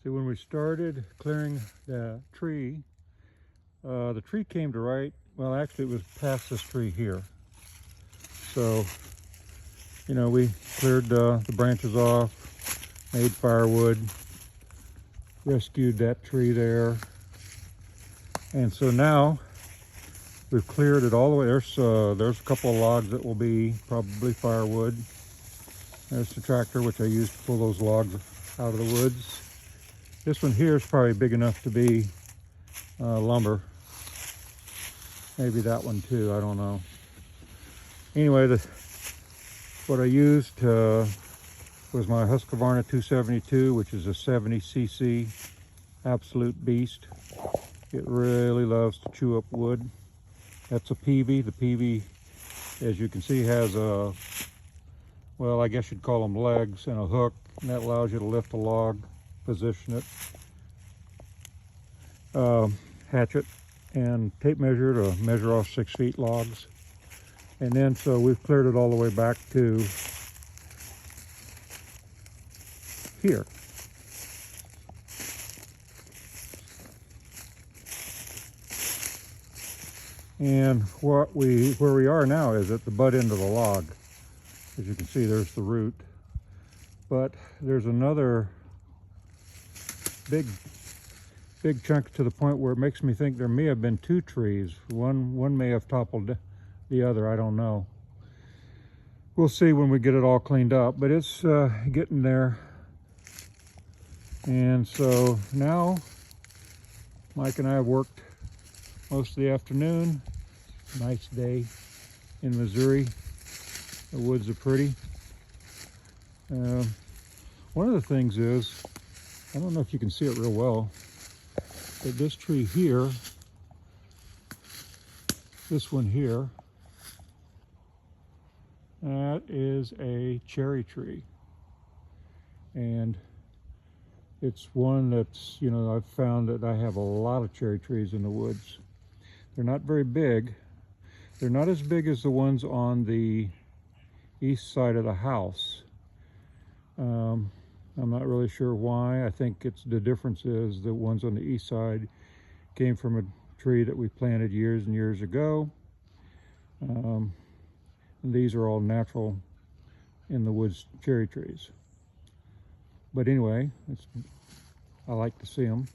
See, when we started clearing the tree came to right, well, actually it was past this tree here. So, you know, we cleared the branches off, made firewood, rescued that tree there. And so now we've cleared it all the way. There's a couple of logs that will be probably firewood. There's the tractor, which I used to pull those logs out of the woods. This one here is probably big enough to be lumber. Maybe that one too, I don't know. Anyway, what I used was my Husqvarna 272, which is a 70cc absolute beast. It really loves to chew up wood. That's a peavey. The peavey, as you can see, has a, well, I guess you'd call them legs and a hook, and that allows you to lift a log, position it, hatchet, and tape measure to measure off 6 feet logs. And then so we've cleared it all the way back to here. And where we are now is at the butt end of the log. As you can see, there's the root. But there's another big chunk to the point where it makes me think there may have been 2 trees. One may have toppled the other, I don't know. We'll see when we get it all cleaned up, but it's getting there. And so now Mike and I have worked most of the afternoon. Nice day in Missouri. The woods are pretty. One of the things is, I don't know if you can see it real well, but this tree here, this one here, that is a cherry tree. And it's one that's, you know, I've found that I have a lot of cherry trees in the woods. They're not very big. They're not as big as the ones on the east side of the house. I'm not really sure why. I think it's the difference is the ones on the east side came from a tree that we planted years and years ago. And these are all natural in the woods cherry trees. But anyway, I like to see them.